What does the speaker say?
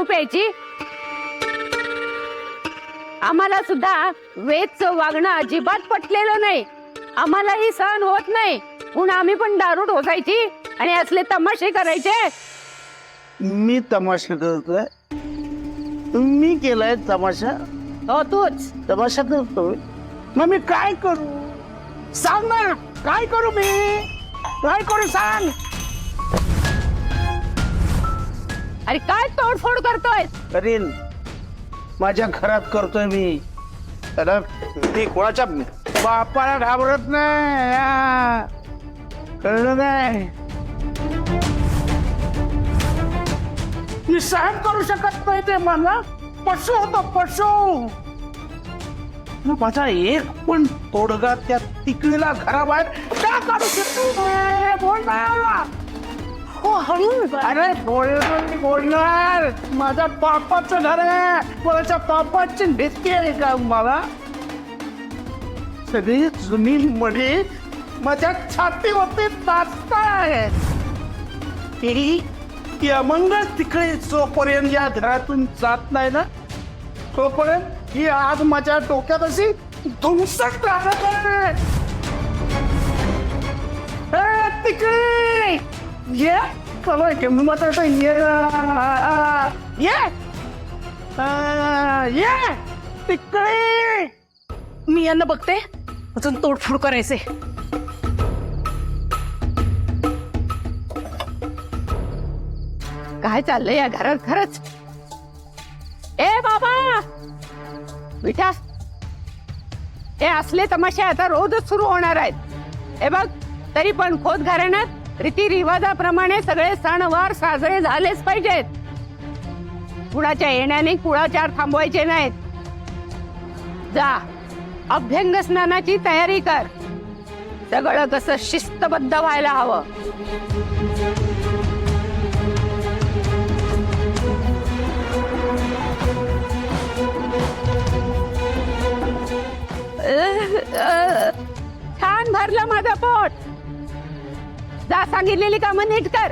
प्यायची. आम्हाला सुद्धा वेदचं वागणं अजिबात पटलेलं नाही. आम्हालाही सहन होत नाही. म्हणून आम्ही पण दारू ढोसायची आणि असले तमाशे करायचे. मी तमाशा करतोय? मी केलाय तमाशा? हो तूच. तमाशा करतोय? मग मी काय करू? सांग ना, काय करू मी? काय करू सांग? अरे काय तोडफोड करतोय? करीन, माझ्या घरात करतोय मी. त्याला मी कोणाच्या बापाला घाबरत नाही. कळलं काय? मी सहन करू शकत नाही ते. मला पशु होतो, पशु. माझा एक पण तोडगा त्या तिकडीला घराबाहेर का काढू शकतो? बोल ना. हो हळू. अरे बोलणार. माझ्या पापाचं घर आहे. कोणाच्या पापाची भीती आहे का मला? सगळी जुनी मडी माझ्या छातीवरती नाचताय. ती अमंग तिकडे जोपर्यंत या घरातून जात नाही ना, तोपर्यंत ही आज माझ्या डोक्यात अशी धुमसट राहत आहे. तिकडे ये. चलो घेऊन मात्र ये ये तिकडे. मी यांना बघते. अजून तोडफोड करायचे. काय चाललंय या घरात खरंच? ए बाबा विठा, हे असले तमाशे आता रोजच सुरू होणार आहेत. हे बघ, तरी पण खोत घराण्यात रीतिरिवाजाप्रमाणे सगळे सणवार साजरे झालेच पाहिजेत. कुणाच्या येण्याने कुळाचार थांबवायचे नाहीत. जा, अभ्यंग स्नानाची तयारी कर. सगळं कसं शिस्तबद्ध व्हायला हवं. छान भरलं माझं पोट. जा, सांगितलेली कामं नीट कर.